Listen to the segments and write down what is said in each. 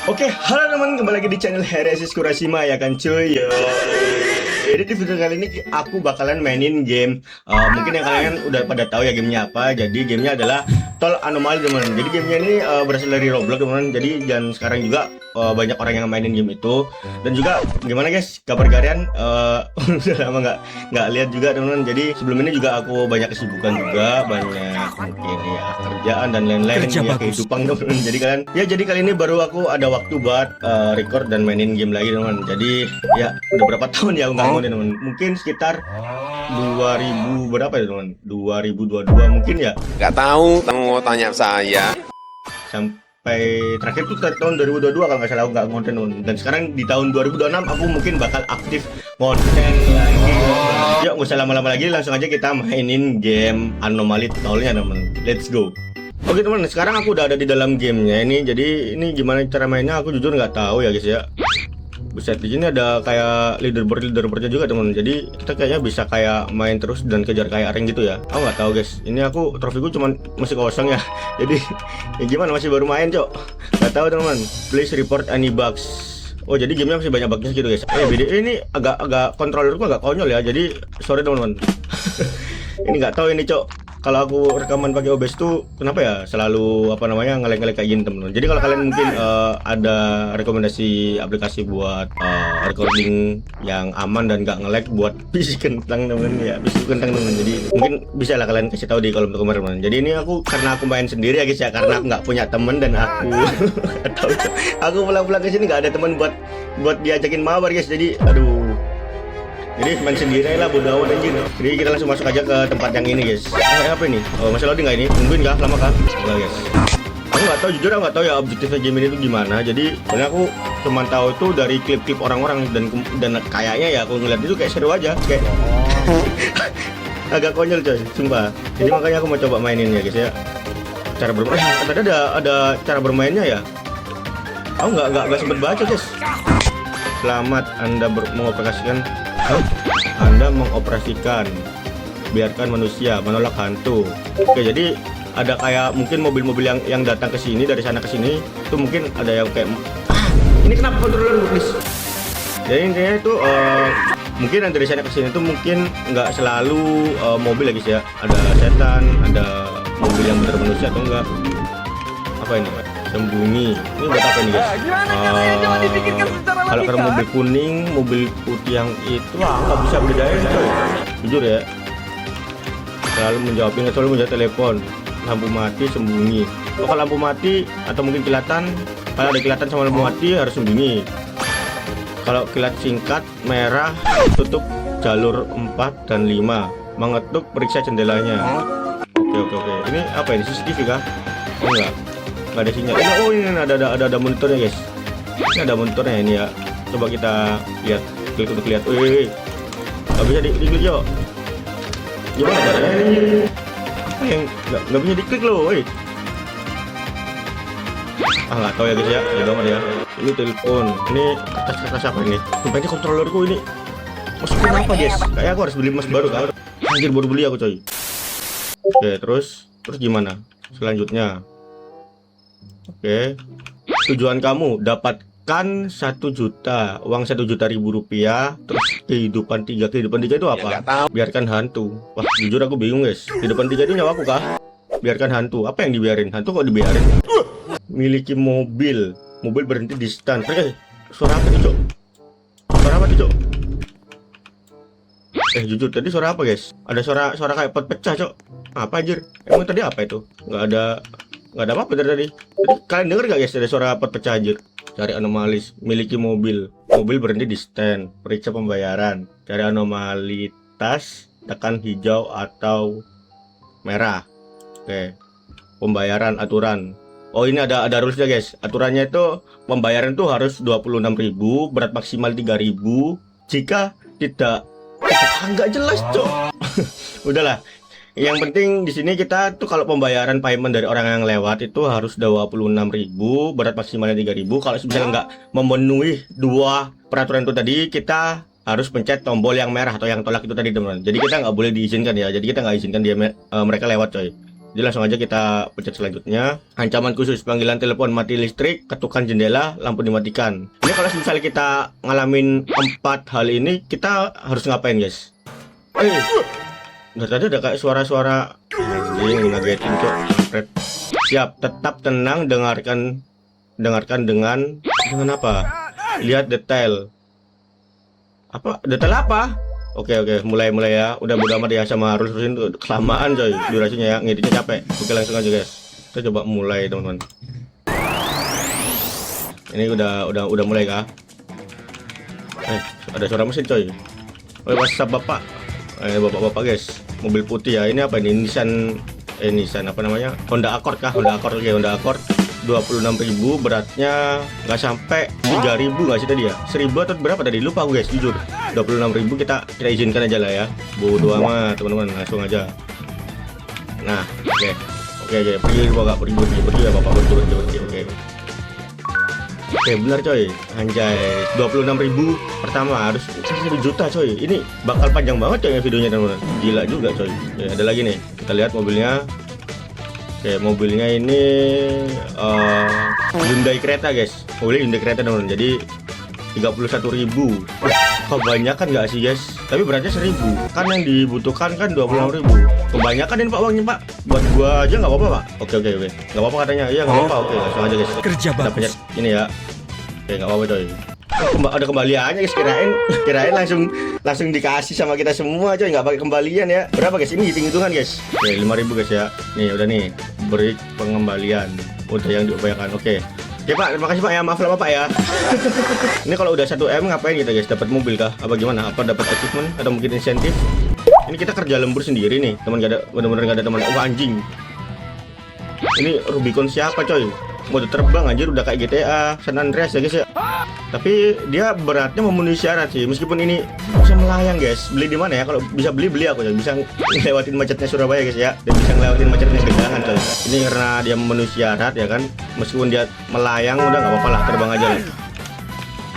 Oke, halo teman, kembali lagi di channel Heresis Kurashima ya kan cuy. Yo. Jadi di video kali ini aku bakalan mainin game. Mungkin yang kalian udah pada tahu ya gamenya apa. Jadi gamenya adalah Tol Anomali teman. Jadi gamenya ini berasal dari Roblox teman. Jadi dan sekarang juga banyak orang yang mainin game itu. Dan juga gimana guys, kabar kalian? Udah lama nggak lihat juga teman. Jadi sebelum ini juga aku banyak kesibukan juga, banyak mungkin ya kerjaan dan lain-lain ya kehidupan teman. Jadi kalian ya jadi kali ini baru aku ada waktu buat record dan mainin game lagi teman. Jadi ya udah berapa tahun ya aku nggak mainin teman. Mungkin sekitar 2000 berapa ya teman? 2022 mungkin ya. Nggak tahu, mau tanya saya. Sampai terakhir tuh tahun 2022 kalau nggak salah aku nggak ngonten teman. Dan sekarang di tahun 2026 aku mungkin bakal aktif konten lagi. Yuk nggak usah lama-lama lagi, langsung aja kita mainin game Anomali Tolnya teman. Let's go. Oke teman, sekarang aku udah ada di dalam gamenya ini. Jadi ini gimana cara mainnya aku jujur nggak tahu ya guys ya. Buset, di sini ada kayak leaderboardnya juga teman. Jadi kita kayaknya bisa kayak main terus dan kejar kayak rank gitu ya. Aku nggak tahu guys. Ini aku trofiku cuman masih kosong ya. Jadi ya gimana, masih baru main cok. Nggak tahu teman. Please report any bugs. Oh jadi gamenya masih banyak bugnya gitu guys. BD ini agak kontrolerku agak konyol ya. Jadi sorry teman-teman. Ini nggak tahu ini cok. Kalau aku rekaman pakai OBS tuh kenapa ya selalu apa namanya ngelek-ngelek kayak gini teman-teman. Jadi kalau kalian mungkin ada rekomendasi aplikasi buat recording yang aman dan nggak ngelek buat PC kentang teman ya, PC kentang teman. Jadi mungkin bisa lah kalian kasih tahu di kolom komentar teman. Jadi ini aku karena aku main sendiri ya guys ya, karena aku nggak punya teman dan aku atau aku pulang-pulang ke sini nggak ada teman buat diajakin mabar guys. Jadi aduh. Jadi main sendiri lah, bodo amat anjir. Jadi kita langsung masuk aja ke tempat yang ini guys. Apa ini? Oh masih loading nggak ini? Tungguin kah? Lama kah? Enggak guys. Aku nggak tahu, jujur aku nggak tahu ya objektifnya game ini tuh gimana. Jadi soalnya aku cuma tahu itu dari klip-klip orang-orang dan kayaknya ya aku ngeliat itu kayak seru aja, kayak agak konyol coy, sumpah. Jadi makanya aku mau coba mainin ya guys ya. Cara bermain, tadi ada cara bermainnya ya. Aku nggak sempet baca guys. Selamat Anda mengoperasikan biarkan manusia menolak hantu. Oke, jadi ada kayak mungkin mobil-mobil yang datang ke sini dari sana ke sini itu mungkin ada yang kayak ini kenapa kontroler please. Jadi intinya itu mungkin yang dari sana ke sini itu mungkin nggak selalu mobil lagi sih ya. Ada setan, ada mobil yang benar manusia atau enggak. Apa ini? Sembunyi. Ini buat apa ini guys? Kalau karena mobil kuning, mobil putih yang itu nggak bisa bedain coy. Jujur ya. Selalu menjawab telepon. Lampu mati, sembunyi. Oh, kalau lampu mati atau mungkin kelihatan, kalau ada kelihatan sama lampu mati harus sembunyi. Kalau kilat singkat merah, tutup jalur 4 dan 5. Mengetuk, periksa jendelanya. Oke. Ini apa ini? CCTV kah? Oh, enggak ada sinyal. Oh ini ada monitornya guys. Ini ada monitornya ini ya. Coba kita lihat, klik untuk lihat. Wih, nggak bisa diklik yo. Gimana caranya ini? Apa yang nggak bisa diklik loh? Wih. Nggak tahu ya guys ya. Ya banget ya. Ini telepon. Ini kertas apa ini? Sumpahnya kontrolerku ini. Masukin apa guys? Kayak aku harus beli emas baru kan? Anjir baru beli aku coy. Oke terus gimana? Selanjutnya. Oke, tujuan kamu dapatkan 1 juta, uang 1 juta ribu rupiah. Terus kehidupan 3 itu apa? Ya, biarkan hantu. Wah jujur aku bingung guys. Kehidupan 3 itu nyawaku kah? Biarkan hantu. Apa yang dibiarin? Hantu kok dibiarin? Miliki mobil berhenti di stand. Suara apa nih cok? Suara apa nih cok? Jujur tadi suara apa guys? Ada suara kayak pot pecah cok. Apa anjir? Emang tadi apa itu? Nggak ada apa-apa dari tadi. Jadi kalian denger gak guys ada suara pot pecah anjir? Cari anomali, miliki mobil berhenti di stand, periksa pembayaran, cari anomali tas, tekan hijau atau merah. Oke, pembayaran aturan. Oh ini ada rulesnya guys. Aturannya itu pembayaran tuh harus 26.000, berat maksimal 3.000. Jika tidak nggak jelas cok. Udahlah. Yang penting di sini kita tuh kalau pembayaran payment dari orang yang lewat itu harus 26.000, berat maksimalnya 3.000. Kalau misalnya nggak memenuhi 2 peraturan itu tadi, kita harus pencet tombol yang merah atau yang tolak itu tadi teman-teman. Jadi kita nggak boleh diizinkan ya. Jadi kita nggak izinkan mereka lewat coy. Jadi langsung aja kita pencet selanjutnya. Ancaman khusus, panggilan telepon mati listrik, ketukan jendela, lampu dimatikan. Ini kalau misalnya kita ngalamin 4 hal ini, kita harus ngapain guys? Dari tadi ada kayak suara-suara anjing ngagetin cok. Siap, tetap tenang, dengarkan dengan apa? Lihat detail. Apa? Detail apa? Oke, mulai ya. Udah bodo amat ya sama rules itu kelamaan coy durasinya ya, ngeditnya capek. Oke, langsung aja guys. Kita coba mulai teman-teman. Ini udah mulai kah? Ada suara mesin coy. WhatsApp bapak. Bapak-bapak guys. Mobil putih ya. Ini apa ini? Nissan apa namanya? Honda Accord kah? Honda Accord. Oke, Honda Accord. 26.000, beratnya nggak sampai 3.000 nggak sih tadi ya? 1.000 atau berapa tadi? Lupa aku guys, jujur. 26.000 kita izinkan aja lah ya. Bodo amat teman-teman, langsung aja. Nah, oke, pergi ya bapak, pergi. Oke, benar coy. Anjay, 26.000 pertama harus 1 juta coy. Ini bakal panjang banget coy videonya teman-teman. Gila juga coy. Ya, ada lagi nih. Kita lihat mobilnya. Oke, mobilnya ini Hyundai Creta guys. Mobilnya Hyundai Creta teman-teman. Jadi 31.000. Kebanyakan nggak sih guys? Tapi beratnya 1.000. Kan yang dibutuhkan kan 26.000. Kebanyakan ini pak uangnya pak. Buat gua aja nggak apa-apa pak. Oke. Nggak apa-apa katanya. Iya nggak apa-apa. Oke, langsung aja guys. Kerja bagus. Ini ya. Oke, nggak apa-apa coy. Ada kembaliannya guys, kirain langsung dikasih sama kita semua coy, nggak pakai kembalian ya. Berapa guys? Ini hitung-hitungan guys. Oke, 5.000 guys ya. Nih udah nih, beri pengembalian. Udah yang diupayakan. Oke pak, terima kasih pak ya, maaf lah pak ya. Ini kalau udah 1M ngapain kita guys? Dapat mobil kah? Apa gimana? Apa dapat achievement? Atau mungkin insentif? Ini kita kerja lembur sendiri nih, teman, gak ada, bener-bener gak ada teman. Oh anjing. Ini Rubicon siapa coy? Mode terbang anjir, udah kayak GTA San Andreas ya guys ya. Tapi dia beratnya memenuhi syarat sih. Meskipun ini bisa melayang guys. Beli di mana ya? Kalau bisa beli aku ya. Bisa ngelewatin macetnya Surabaya guys ya. Dan bisa ngelewatin macetnya Gedangan coy. Ini karena dia memenuhi syarat ya kan. Meskipun dia melayang udah nggak apa-apa lah, terbang aja lah.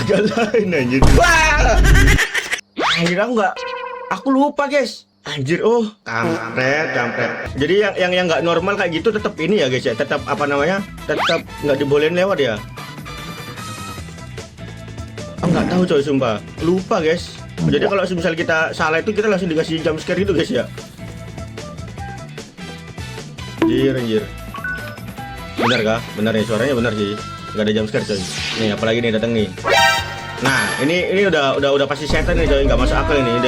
Agak lain anjir. Wah! Anjir aku lupa guys. Anjir, kampret. Jadi yang nggak normal kayak gitu tetap ini ya guys ya. Tetap apa namanya? Tetap nggak dibolehin lewat ya. Nggak tahu coy, sumpah lupa guys. Jadi kalau misalnya kita salah itu kita langsung dikasih jump scare gitu guys ya. Anjir. Benar kah? Benar nih, suaranya benar sih. Nggak ada jump scare coy. Nih apalagi nih datang nih. Nah ini udah pasti setan nih coy, nggak masuk akal ini.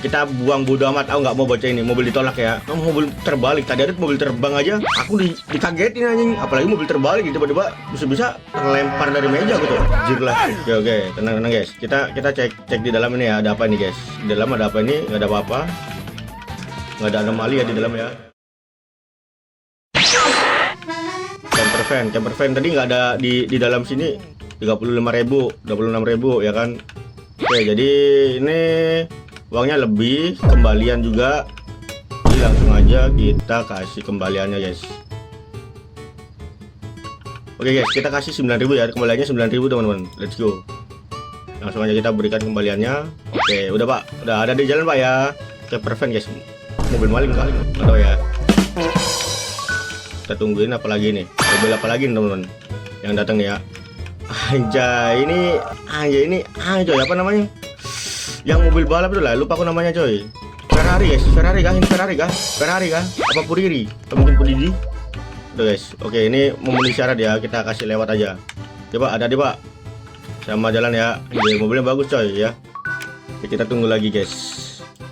Kita buang bodo amat. Aku nggak mau baca ini. Mobil ditolak ya. Mobil terbalik. Tadi ada mobil terbang aja. Aku dikagetin anjing. Apalagi mobil terbalik tiba-tiba bisa terlempar dari meja gitu. Anjir lah. Oke. Tenang guys. Kita cek di dalam ini ya. Ada apa ini guys? Di dalam ada apa ini? Nggak ada apa-apa. Nggak ada anomali ya di dalam ya. Camper van tadi nggak ada di dalam sini. 35.000, 26.000 ya kan. Oke, jadi ini uangnya lebih, kembalian juga. Jadi langsung aja kita kasih kembaliannya guys. Oke guys, kita kasih 9.000 ya, kembaliannya 9.000 teman-teman. Let's go. Langsung aja kita berikan kembaliannya. Oke, udah pak, udah ada di jalan pak ya. Camper van guys, mobil maling kali, atau ya. Kita tungguin apa lagi nih, mobil apa lagi nih teman-teman yang datang ya. Anjay ini coy, apa namanya? Yang mobil balap itu lah, lupa aku namanya coy. Ferrari guys, Ferrari kah? Apa Puriri? Atau mungkin Pudidi? Udah guys, oke ini memenuhi syarat ya, kita kasih lewat aja. Coba ada deh pak, sama jalan ya. Ini mobilnya bagus coy ya. Oke, kita tunggu lagi guys.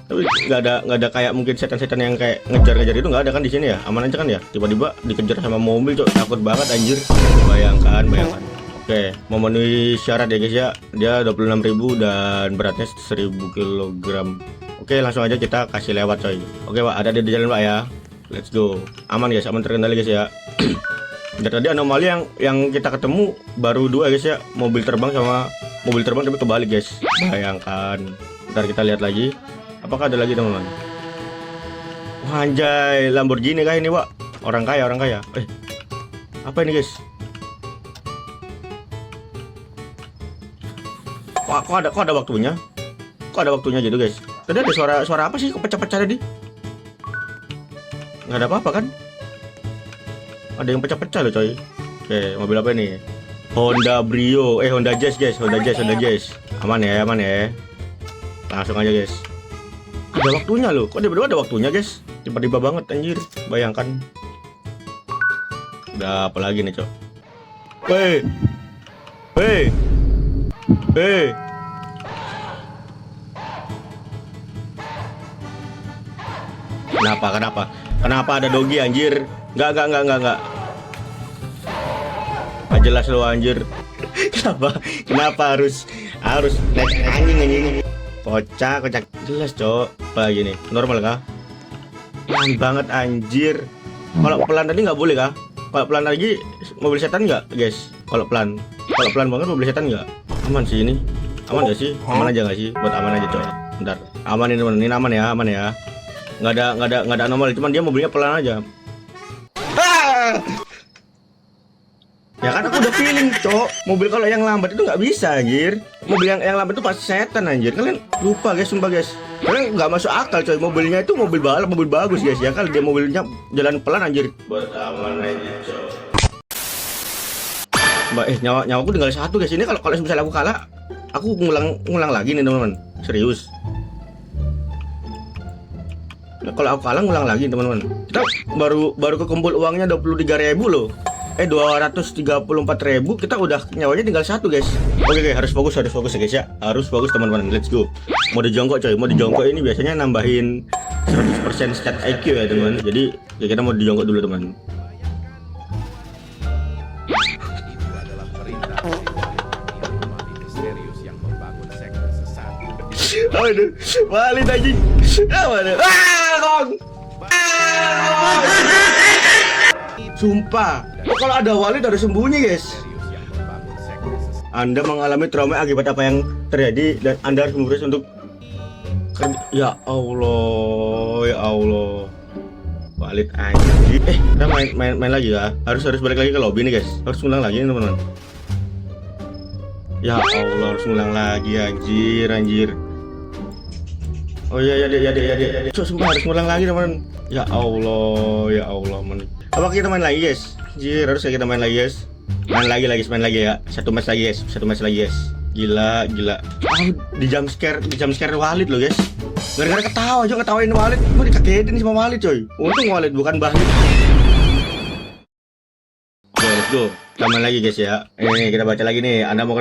Tapi nggak ada kayak mungkin setan-setan yang kayak ngejar-ngejar itu, nggak ada kan di sini ya, aman aja kan ya. Tiba-tiba dikejar sama mobil coy, takut banget anjir. Bayangkan. Oke, memenuhi syarat ya guys ya. Dia 26.000 dan beratnya 1.000 kg. Oke, langsung aja kita kasih lewat coy. Oke pak, ada di jalan pak ya. Let's go. Aman guys, aman terkendali guys ya. Dan tadi anomali yang kita ketemu baru 2 guys ya. Mobil terbang sama mobil terbang tapi kebalik guys. Bayangkan. Ntar kita lihat lagi. Apakah ada lagi teman-teman? Wah, anjay, Lamborghini kah ini pak? Orang kaya. Apa ini guys? Kok ada waktunya? Kok ada waktunya gitu guys? Tadi ada suara apa sih? Kok pecah-pecah tadi? Nggak ada apa-apa kan? Ada yang pecah-pecah loh coy. Oke, mobil apa ini? Honda Brio, Honda Jazz guys, Honda Jazz. Aman ya. Langsung aja guys. Ada waktunya loh, kok dia berdua ada waktunya guys? Tiba-tiba banget anjir, bayangkan. Udah apa lagi nih cok? Hei. Kenapa ada dogi anjir? Enggak. Nggak jelas lo anjir. Kenapa harus naik anjing? Kocak jelas cok. Apa lagi nih? Normal kah? Pelan banget anjir. Kalau pelan tadi nggak boleh kah? Kalau pelan lagi mobil setan nggak guys? Kalau pelan banget mobil setan nggak? Aman sih ini. Aman gak sih? Aman aja nggak sih? Buat aman aja coy. Bentar. Aman ini teman. Ini aman ya. Nggak ada anomali. Cuman dia mobilnya pelan aja. Ya kan aku udah feeling cok. Mobil kalau yang lambat itu nggak bisa anjir. Mobil yang lambat itu pasti setan anjir. Kalian lupa guys, sumpah guys. Kalian nggak masuk akal coy. Mobilnya itu mobil balap, mobil bagus guys ya. Kalau dia mobilnya jalan pelan anjir. Buat aman aja cok. Mbak nyawaku tinggal satu guys. Ini kalau misalnya aku kalah, aku ngulang lagi nih teman-teman. Serius. Nah, kalau aku kalah ngulang lagi teman-teman. Kita baru kekumpul uangnya 23.000 loh. 234.000, kita udah nyawanya tinggal satu guys. Oke, harus fokus ya guys ya. Harus fokus teman-teman. Let's go. Mode jongkok coy. Mode jongkok ini biasanya nambahin 100% stat IQ ya teman. Jadi ya kita mode jongkok dulu teman. Itu adalah perintah yang mati misterius yang membangun sekte sesat. Aduh, balik anjing. Waduh. Kong. Sumpah, kalau ada Walid ada sembunyi guys. Anda mengalami trauma akibat apa yang terjadi dan Anda harus berusaha untuk ya Allah. Walid anjing. Kita main lagi ya. Harus balik lagi ke lobby nih guys. Harus ngulang lagi nih teman-teman. Ya Allah, harus ngulang lagi anjir. Oh iya. Cuk, sumpah harus ngulang lagi teman-teman. Ya Allah, men. Apa kita main lagi guys? Anjir, harus kita main lagi guys. Main lagi ya. Satu match lagi guys. Gila. Di jump scare Walid loh guys. Gara-gara ketawain Walid. Gue dikagetin sama Walid coy. Untung Walid bukan Bahlit. Oke, let's go. Kita main lagi guys ya. Ini kita baca lagi nih. Anda mau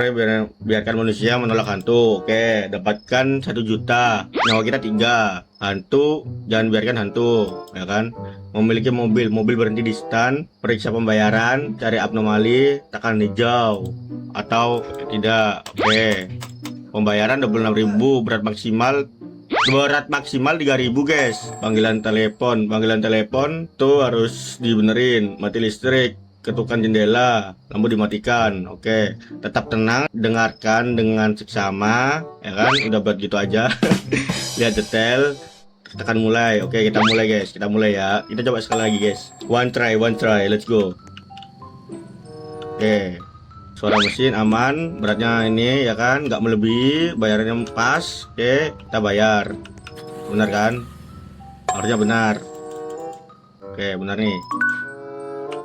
biarkan manusia menolak hantu. Oke, dapatkan 1 juta. Nyawa kita 3. Hantu, jangan biarkan hantu, ya kan? Memiliki mobil berhenti di stand, periksa pembayaran, cari abnormali, tekan hijau atau tidak. Oke. Pembayaran 26.000, berat maksimal 3.000 guys. Panggilan telepon tuh harus dibenerin, mati listrik, ketukan jendela, lampu dimatikan. Oke, tetap tenang, dengarkan dengan seksama, ya kan? Udah buat gitu aja. Lihat detail, tekan mulai. Oke, kita mulai guys. Kita mulai ya. Kita coba sekali lagi guys. One try. Let's go. Oke. Suara mesin aman, beratnya ini ya kan, nggak melebihi, bayarannya pas. Oke, kita bayar. Benar kan? Harusnya benar. Oke, benar nih.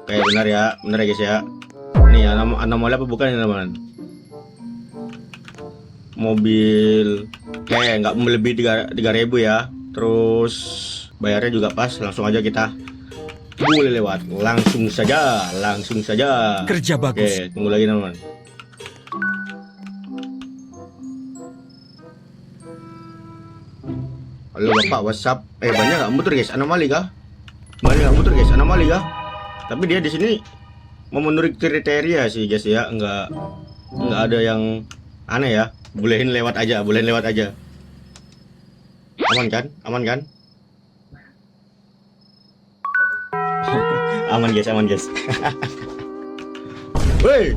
Oke, benar ya guys ya. Nih anomali apa bukan ini teman-teman? Mobil. Oke, nggak melebihi 3.000 ya. Terus bayarnya juga pas. Langsung aja kita boleh lewat. Langsung saja. Kerja bagus. Oke, tunggu lagi teman-teman. Halo Bapak, WhatsApp. Banyak nggak muter guys? Anomali kah? Anomali kah? Tapi dia di sini memenuhi kriteria sih guys ya, nggak ada yang aneh ya. Bolehin lewat aja. Aman kan? Aman guys. Woi,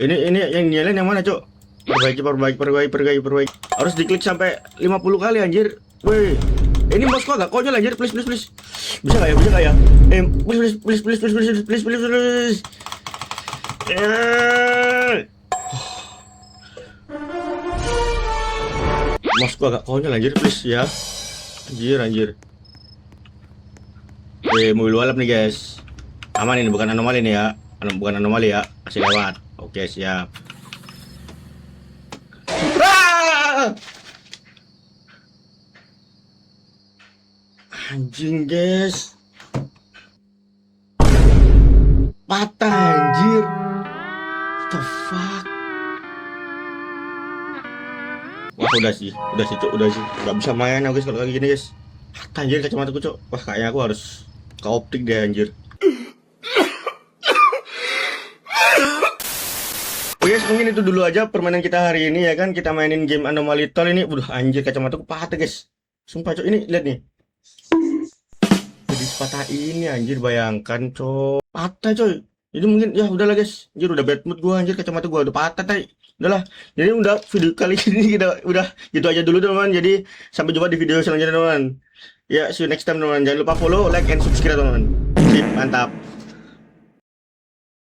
ini yang nyalain yang mana cok? Perbaiki. Harus diklik sampai 50 kali anjir. Woi, ini mouse agak konyol anjir. Please. Bisa nggak ya? Please. Mouse agak konyol anjir, please ya. Anjir. Mobil balap nih guys. Aman ini, bukan anomali nih ya. Bukan anomali ya, masih lewat. Oke, siap. Ah! Anjing guys. Patah anjir. What the fuck? Wah udah sih cok, udah sih. Gak bisa main aku guys kalau kayak gini guys. Patah anjir kacamataku cok. Wah kayaknya aku harus ke optik deh anjir. Oke guys, mungkin itu dulu aja permainan kita hari ini ya kan. Kita mainin game Anomaly Toll ini. Udah anjir kacamataku patah guys. Sumpah cok, ini lihat nih. Jadi sepatah ini anjir, bayangkan coy. Patah coy. Jadi mungkin ya udahlah guys. Anjir udah bad mood gua anjir, kacamata gua udah patah tay. Udahlah. Jadi udah video kali ini kita udah gitu aja dulu teman-teman. Jadi sampai jumpa di video selanjutnya teman-teman. Ya, see you next time teman-teman. Jangan lupa follow, like, and subscribe teman-teman. Sip, mantap.